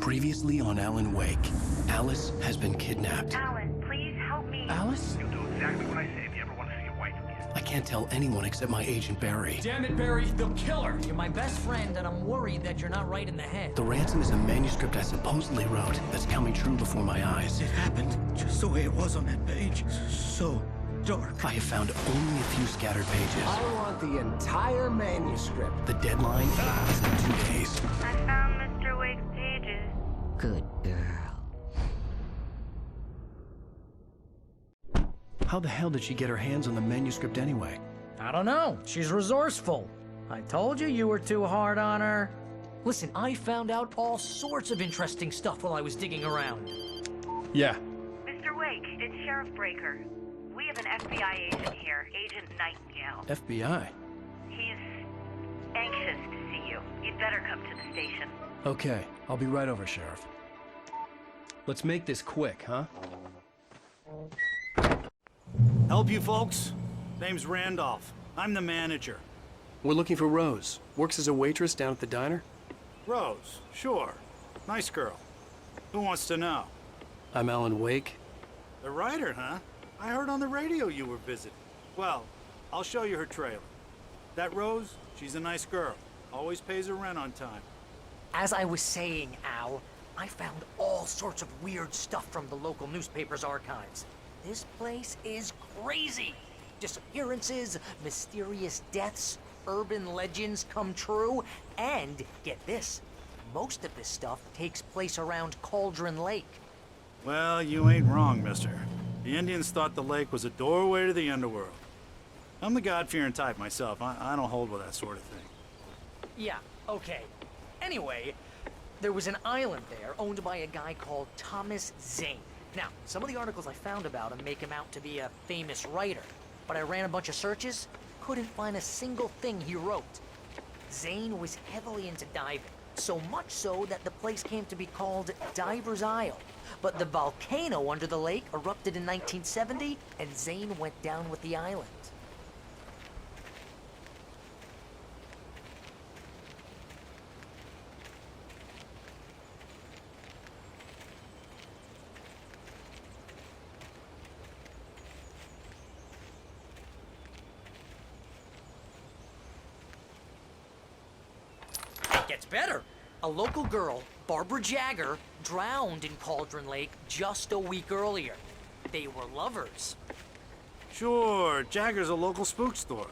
Previously on Alan Wake, Alice has been kidnapped. Alan, please help me. Alice? You'll do exactly what I say if you ever want to see your wife again. I can't tell anyone except my agent Barry. Damn it, Barry, they'll kill her! You're my best friend, and I'm worried that you're not right in the head. The ransom is a manuscript I supposedly wrote that's coming true before my eyes. It happened just the way it was on that page. So dark. I have found only a few scattered pages. I want the entire manuscript. The deadline is in 2 days. I found Mr. Wake's pages. Good girl. How the hell did she get her hands on the manuscript anyway? I don't know. She's resourceful. I told you were too hard on her. Listen, I found out all sorts of interesting stuff while I was digging around. Yeah. Mr. Wake, it's Sheriff Breaker. We have an FBI agent here, Agent Nightingale. FBI? He's anxious to see you. You'd better come to the station. Okay, I'll be right over, Sheriff. Let's make this quick, huh? Help you folks? Name's Randolph. I'm the manager. We're looking for Rose. Works as a waitress down at the diner. Rose, sure. Nice girl. Who wants to know? I'm Alan Wake. The writer, huh? I heard on the radio you were visiting. Well, I'll show you her trailer. That Rose, she's a nice girl. Always pays her rent on time. As I was saying, Al, I found all sorts of weird stuff from the local newspaper's archives. This place is crazy. Disappearances, mysterious deaths, urban legends come true, and get this, most of this stuff takes place around Cauldron Lake. Well, you ain't wrong, mister. The Indians thought the lake was a doorway to the underworld. I'm the God-fearing type myself. I don't hold with that sort of thing. Yeah, okay. Anyway, there was an island there owned by a guy called Thomas Zane. Now, some of the articles I found about him make him out to be a famous writer, but I ran a bunch of searches, couldn't find a single thing he wrote. Zane was heavily into diving, so much so that the place came to be called Diver's Isle. But the volcano under the lake erupted in 1970, and Zane went down with the island. Gets better. A local girl, Barbara Jagger, drowned in Cauldron Lake just a week earlier. They were lovers. Sure, Jagger's a local spook store.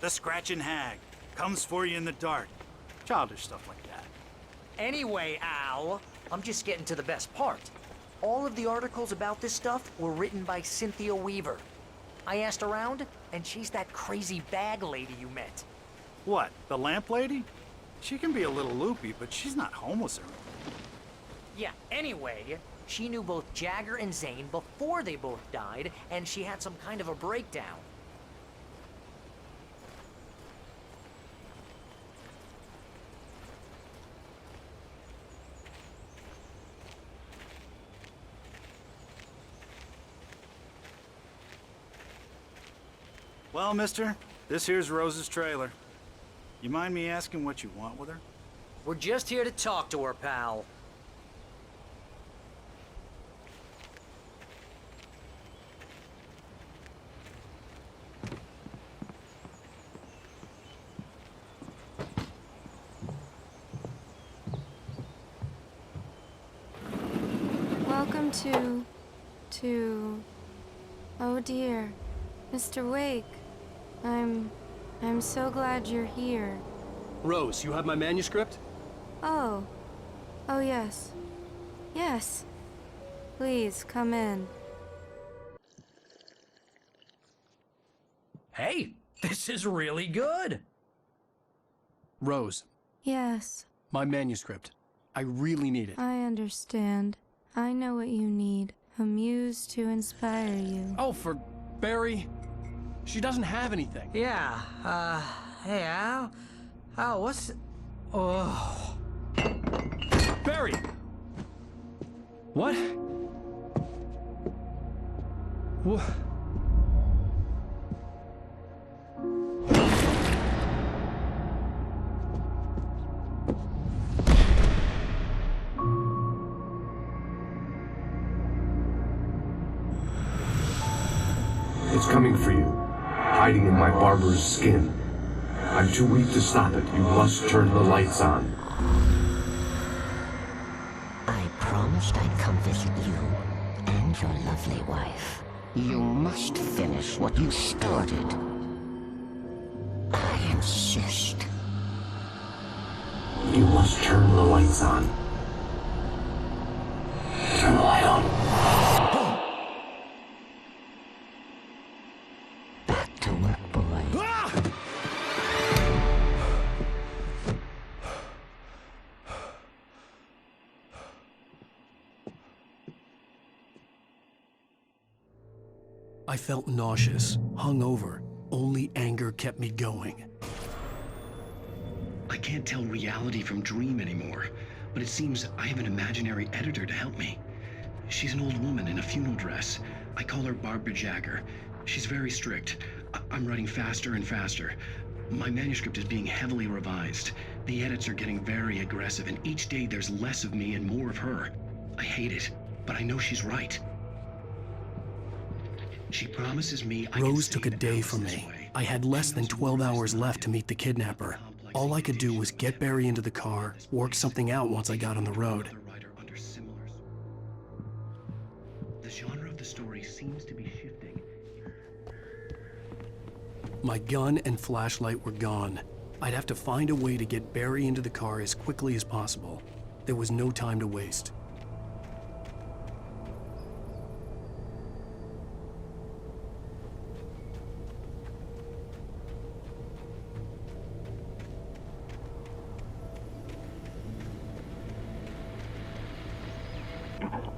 The Scratching Hag. Comes for you in the dark. Childish stuff like that. Anyway, Al, I'm just getting to the best part. All of the articles about this stuff were written by Cynthia Weaver. I asked around, and she's that crazy bag lady you met. What, the lamp lady? She can be a little loopy, but she's not homeless or anything. Yeah, anyway, she knew both Jagger and Zane before they both died, and she had some kind of a breakdown. Well, mister, this here's Rose's trailer. You mind me asking what you want with her? We're just here to talk to her, pal. Welcome to... Oh dear, Mr. Wake. I'm so glad you're here. Rose, you have my manuscript? Oh. Oh, yes. Yes. Please, come in. Hey, this is really good. Rose, Yes, my manuscript. I really need it. I understand. I know what you need. A muse to inspire you. Oh, for Barry. She doesn't have anything. Yeah, hey, Al? Al, what's... Oh... Barry! What? What? It's coming for you, hiding in my barber's skin. I'm too weak to stop it. You must turn the lights on. I promised I'd come visit you and your lovely wife. You must finish what you started. I insist. You must turn the lights on. Turn the light on. Back to work, boy. I felt nauseous, hungover. Only anger kept me going. I can't tell reality from dream anymore, but it seems I have an imaginary editor to help me. She's an old woman in a funeral dress. I call her Barbara Jagger. She's very strict. I'm writing faster and faster. My manuscript is being heavily revised. The edits are getting very aggressive, and each day there's less of me and more of her. I hate it, but I know she's right. She promises me I Rose took a day from me. I had less than 12 hours left to meet the kidnapper. All I could do was get Barry into the car, work something out once I got on the road. The genre of the story seems to be shifting. My gun and flashlight were gone. I'd have to find a way to get Barry into the car as quickly as possible. There was no time to waste.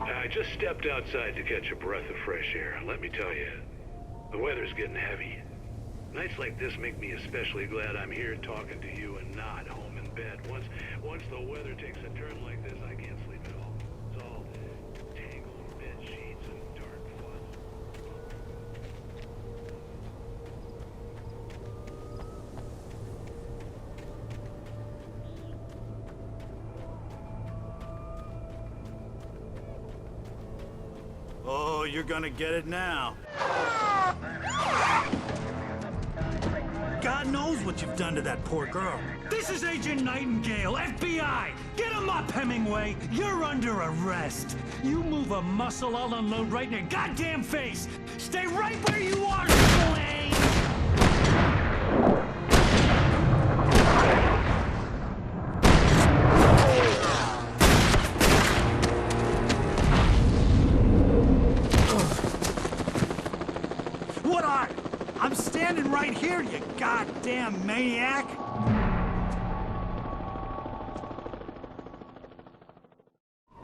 I just stepped outside to catch a breath of fresh air. Let me tell you, the weather's getting heavy. Nights like this make me especially glad I'm here talking to you and not home in bed. Once the weather takes a turn like this, I can't sleep at all. It's all tangled bed sheets and dark fuzz. Oh, you're gonna get it now. God knows what you've done to that poor girl. This is Agent Nightingale, FBI! Get him up, Hemingway! You're under arrest! You move a muscle, I'll unload right in your goddamn face! Stay right where you are, Slade! What are you? I'm standing right here, you goddamn maniac!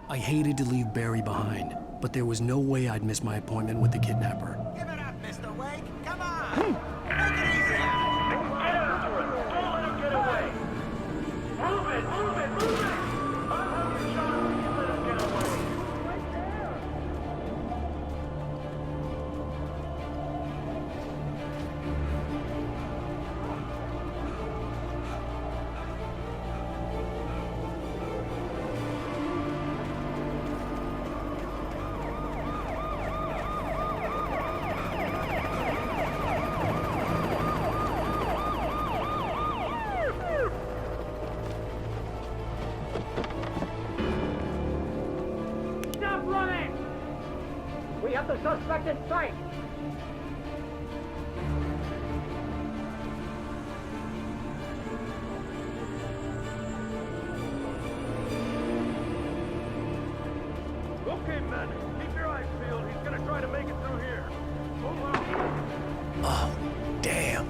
I hated to leave Barry behind, but there was no way I'd miss my appointment with the kidnapper. Give it up, Mr. Wake! Come on! Make it easy! Get after him! Don't let him get away! Move it! Move it! Move it! I'll have you shot when you let him get away! Right there! Stop running! We have the suspect in sight! Okay, men. Keep your eyes peeled. He's gonna try to make it through here. Move on. Oh, damn.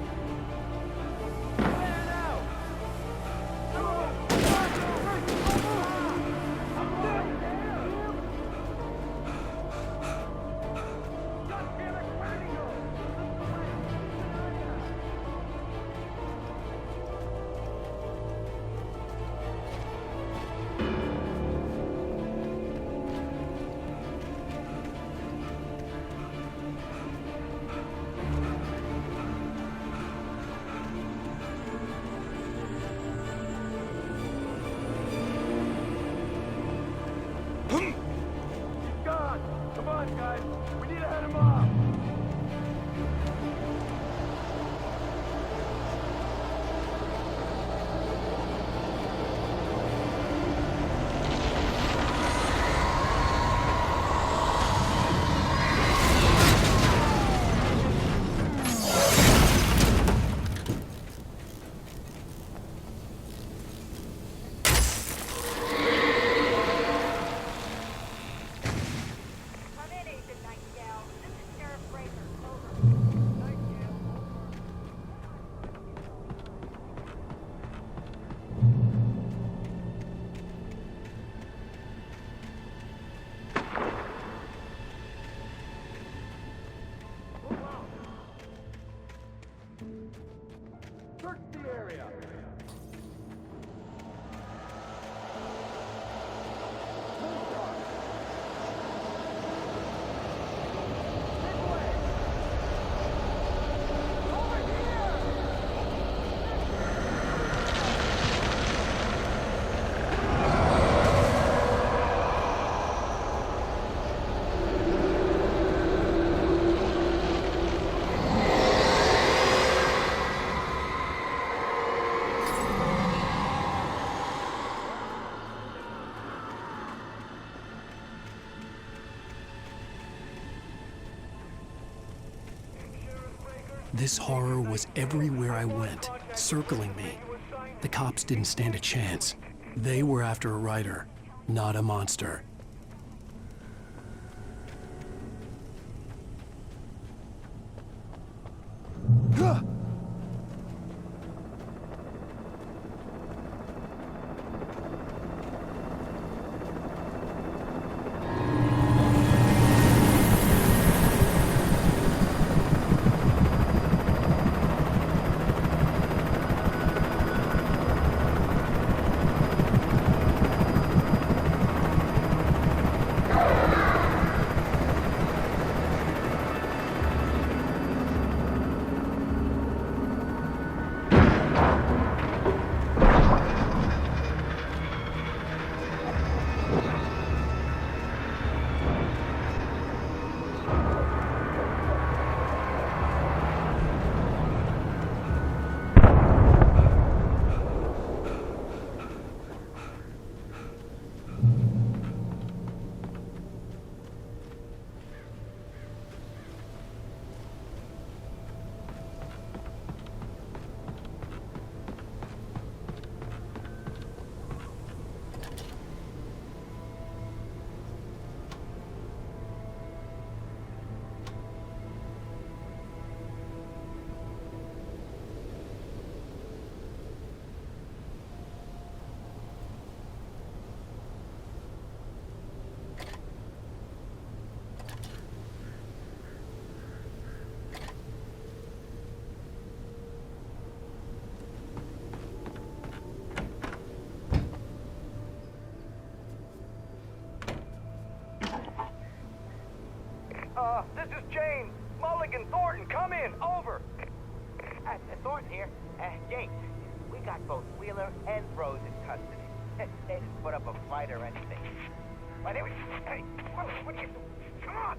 This horror was everywhere I went, circling me. The cops didn't stand a chance. They were after a writer, not a monster. This is James. Mulligan, Thornton, come in. Over. Thornton here. James, we got both Wheeler and Rose in custody. They didn't put up a fight or anything. But anyway, hey, what are you doing? Come on.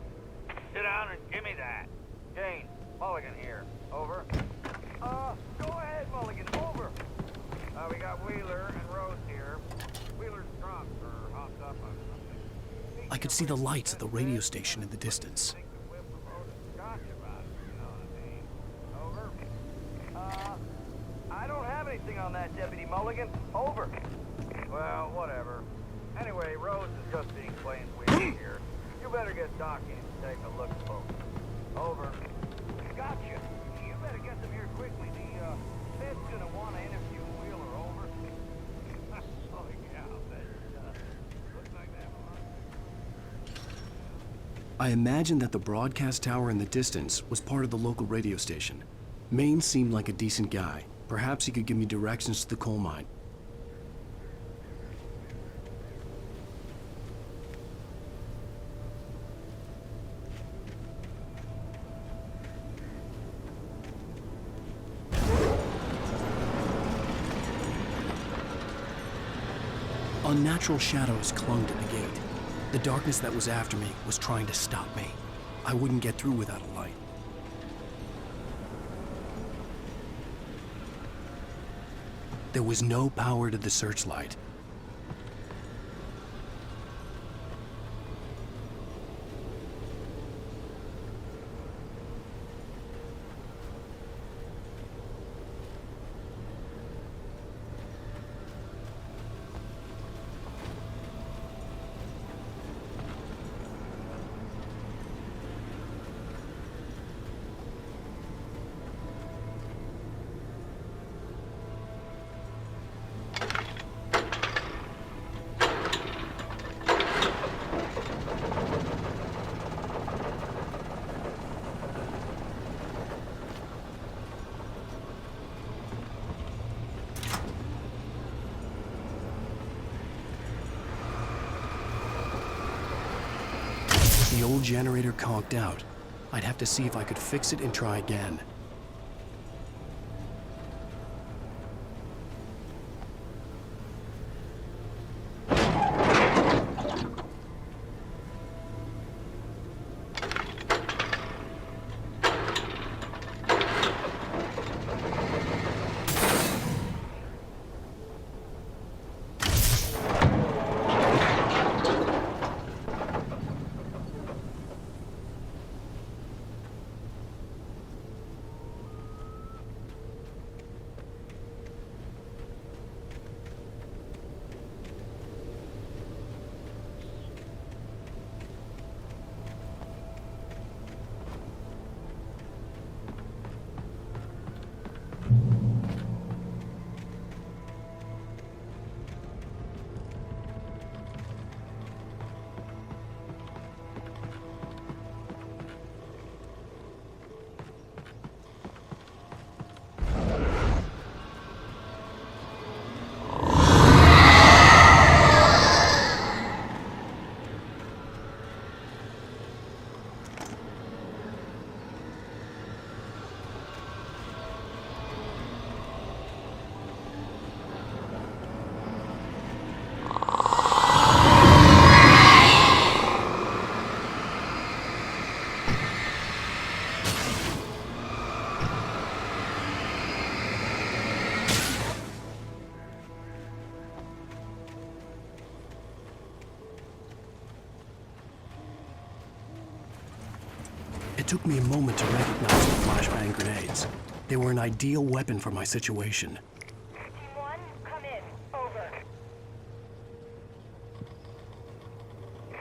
Sit down and give me that. James, Mulligan here. Over. Go ahead, Mulligan. Over. We got Wheeler and Rose here. Wheeler's drunk or hopped up on something. I could see the lights at the radio station in the distance. I don't have anything on that, Deputy Mulligan. Over. Well, whatever. Anyway, Rose is just being plain weird here. You better get Doc in and take a look at both. Over. Gotcha. You better get them here quickly. The Fed's gonna want to interview Wheeler. Over. Holy cow, that looks like that. I imagined that the broadcast tower in the distance was part of the local radio station. Maine seemed like a decent guy. Perhaps he could give me directions to the coal mine. Unnatural shadows clung to the gate. The darkness that was after me was trying to stop me. I wouldn't get through without a light. There was no power to the searchlight. The old generator conked out. I'd have to see if I could fix it and try again. took me a moment to recognize the flashbang grenades. They were an ideal weapon for my situation. Team 1, come in. Over.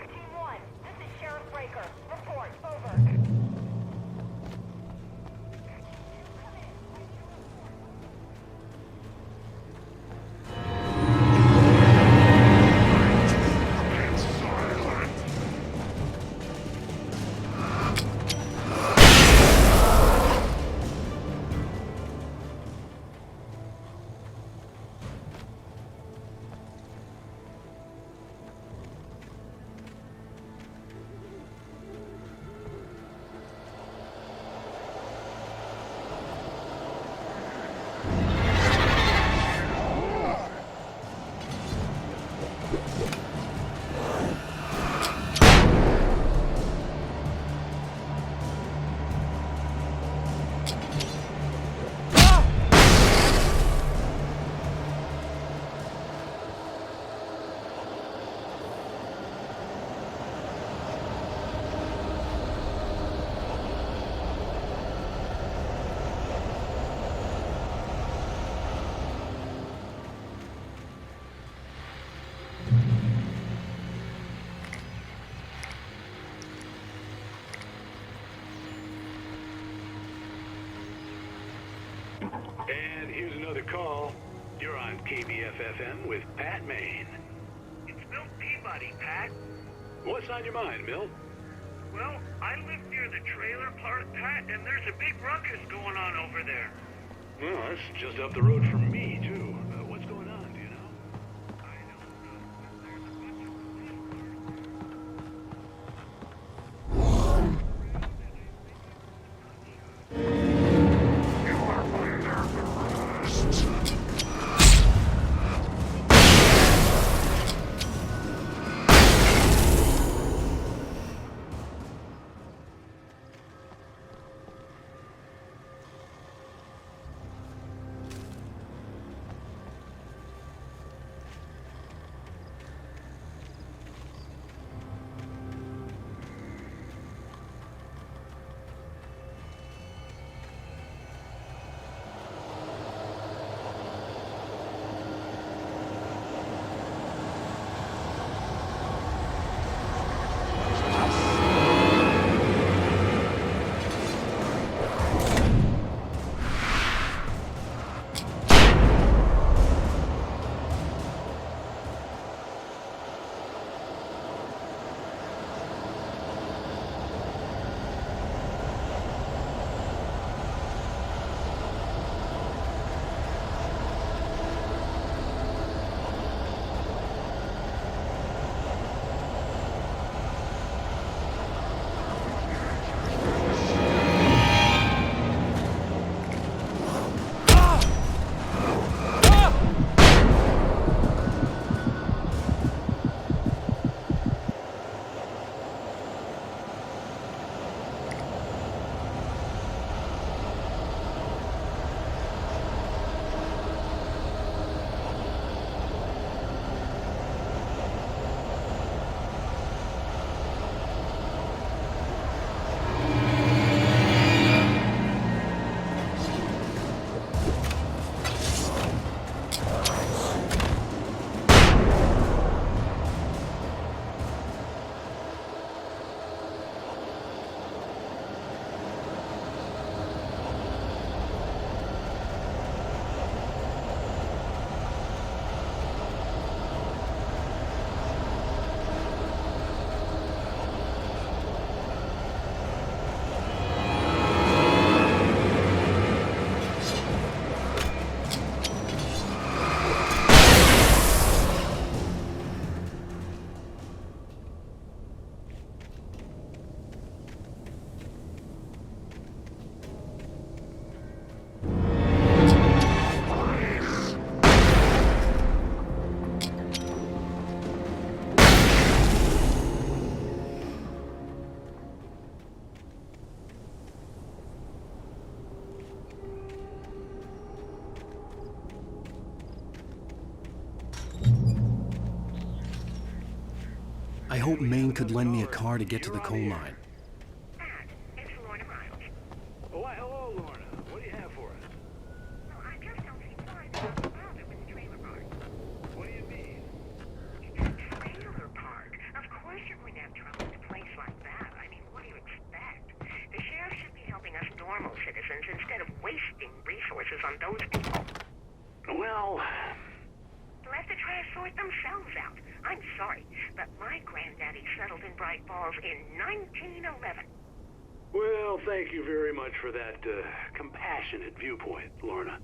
Team 1, this is Sheriff Breaker. Report. Over. And here's another call. You're on KBFFM with Pat Maine. It's Milt Peabody, Pat. What's on your mind, Milt? Well, I live near the trailer park, Pat, and there's a big ruckus going on over there. Well, that's just up the road from me, too. What's going on, do you know? I don't know, but there's a bunch of I hope Maine could lend me a car to get to the coal mine. Pat, it's Lorna on those people? Well, They'll have to try to sort themselves out. I'm sorry, but my granddaddy settled in Bright Falls in 1911. well, thank you very much for that compassionate viewpoint, Lorna.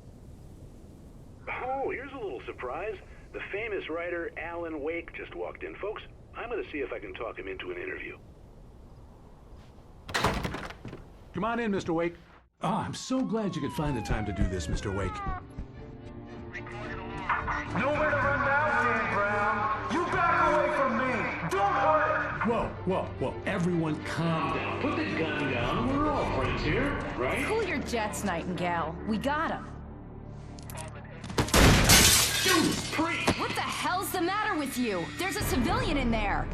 Oh, here's a little surprise. The famous writer Alan Wake just walked in. Folks, I'm going to see if I can talk him into an interview. Come on in, Mr. Wake. Oh, I'm so glad you could find the time to do this, Mr. Wake. Nowhere to run now, Dan Brown. You back away from me. Don't hurt. Whoa. Everyone calm down. Put the gun down. We're all friends here, right? Cool your jets, Nightingale. We got him. What the hell's the matter with you? There's a civilian in there.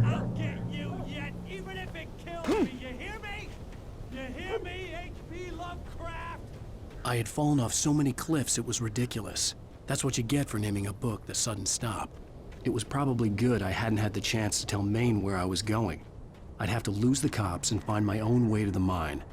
I'll get you yet, even if it kills me. You hear me? You hear me, H.P. Lovecraft? I had fallen off so many cliffs it was ridiculous. That's what you get for naming a book The Sudden Stop. It was probably good I hadn't had the chance to tell Maine where I was going. I'd have to lose the cops and find my own way to the mine.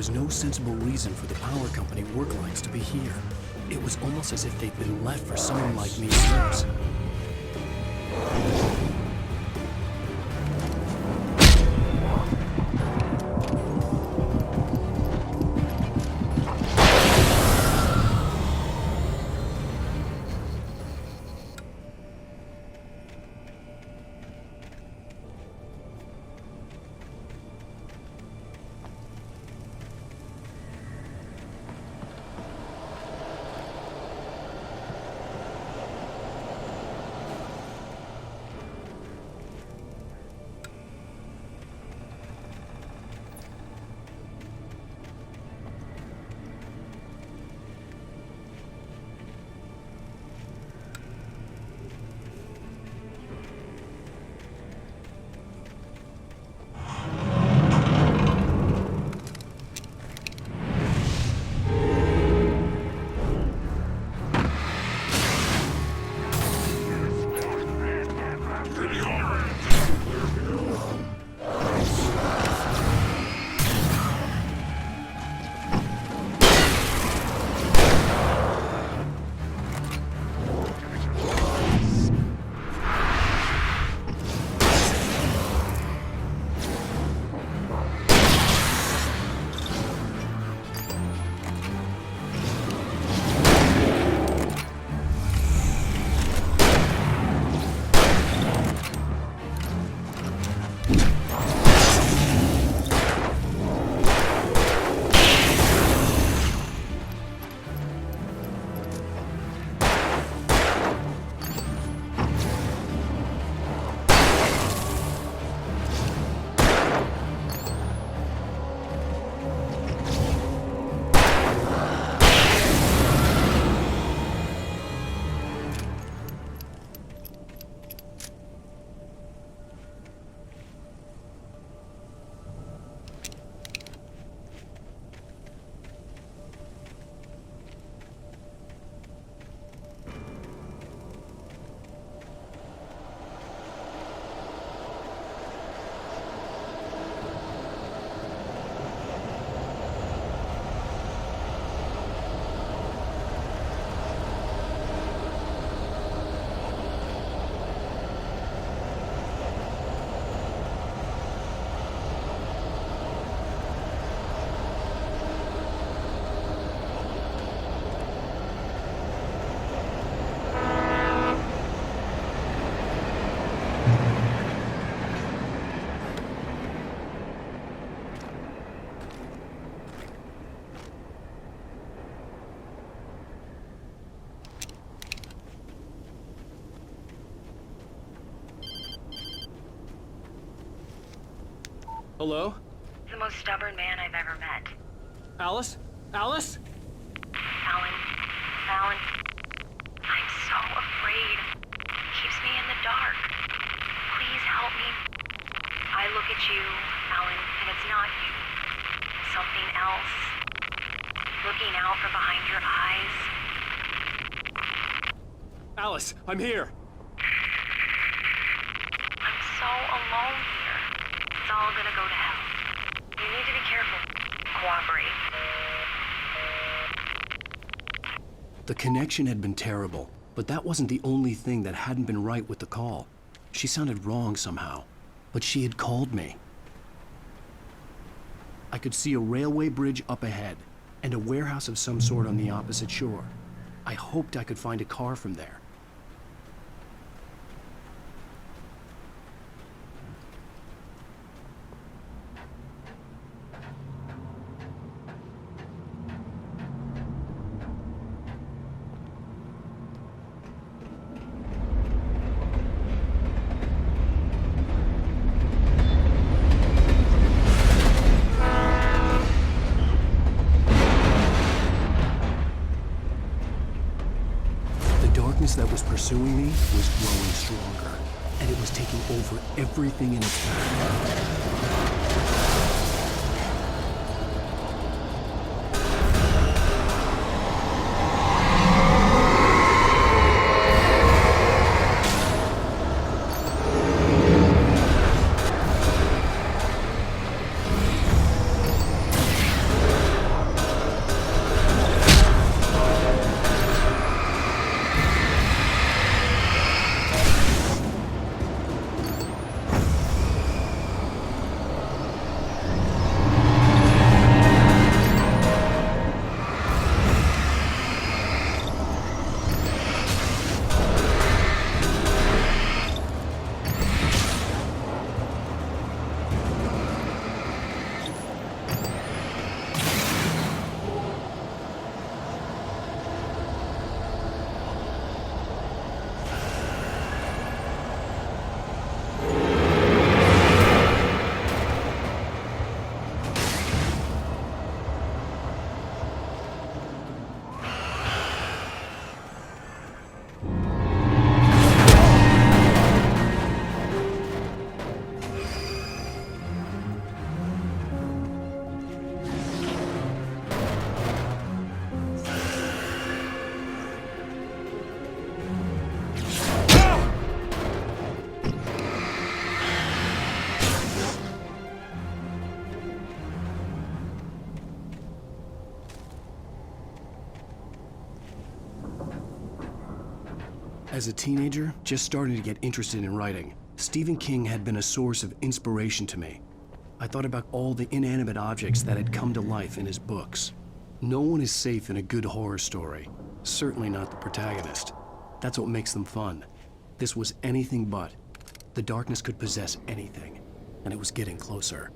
was no sensible reason for the power company work lines to be here. It was almost as if they'd been left for someone like me to use. Hello? The most stubborn man I've ever met. Alice? Alice? Alan. Alan. I'm so afraid. It keeps me in the dark. Please help me. I look at you, Alan, and it's not you. Something else. Looking out from behind your eyes. Alice, I'm here. I'm so alone here. It's all gonna go to hell. You need to be careful. Cooperate. The connection had been terrible, but that wasn't the only thing that hadn't been right with the call. She sounded wrong somehow, but she had called me. I could see a railway bridge up ahead, and a warehouse of some sort on the opposite shore. I hoped I could find a car from there. That was pursuing me was growing stronger, and it was taking over everything in its path. As a teenager, just starting to get interested in writing, Stephen King had been a source of inspiration to me. I thought about all the inanimate objects that had come to life in his books. No one is safe in a good horror story, certainly not the protagonist. That's what makes them fun. This was anything but. The darkness could possess anything, and it was getting closer.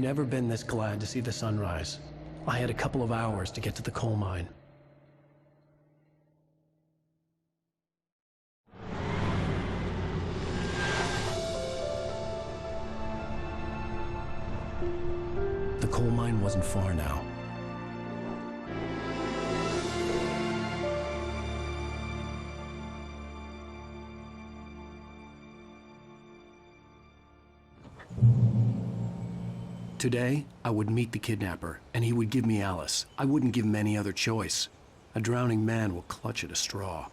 never been this glad to see the sunrise. I had a couple of hours to get to the coal mine. The coal mine wasn't far now. Today, I would meet the kidnapper, and he would give me Alice. I wouldn't give him any other choice. A drowning man will clutch at a straw.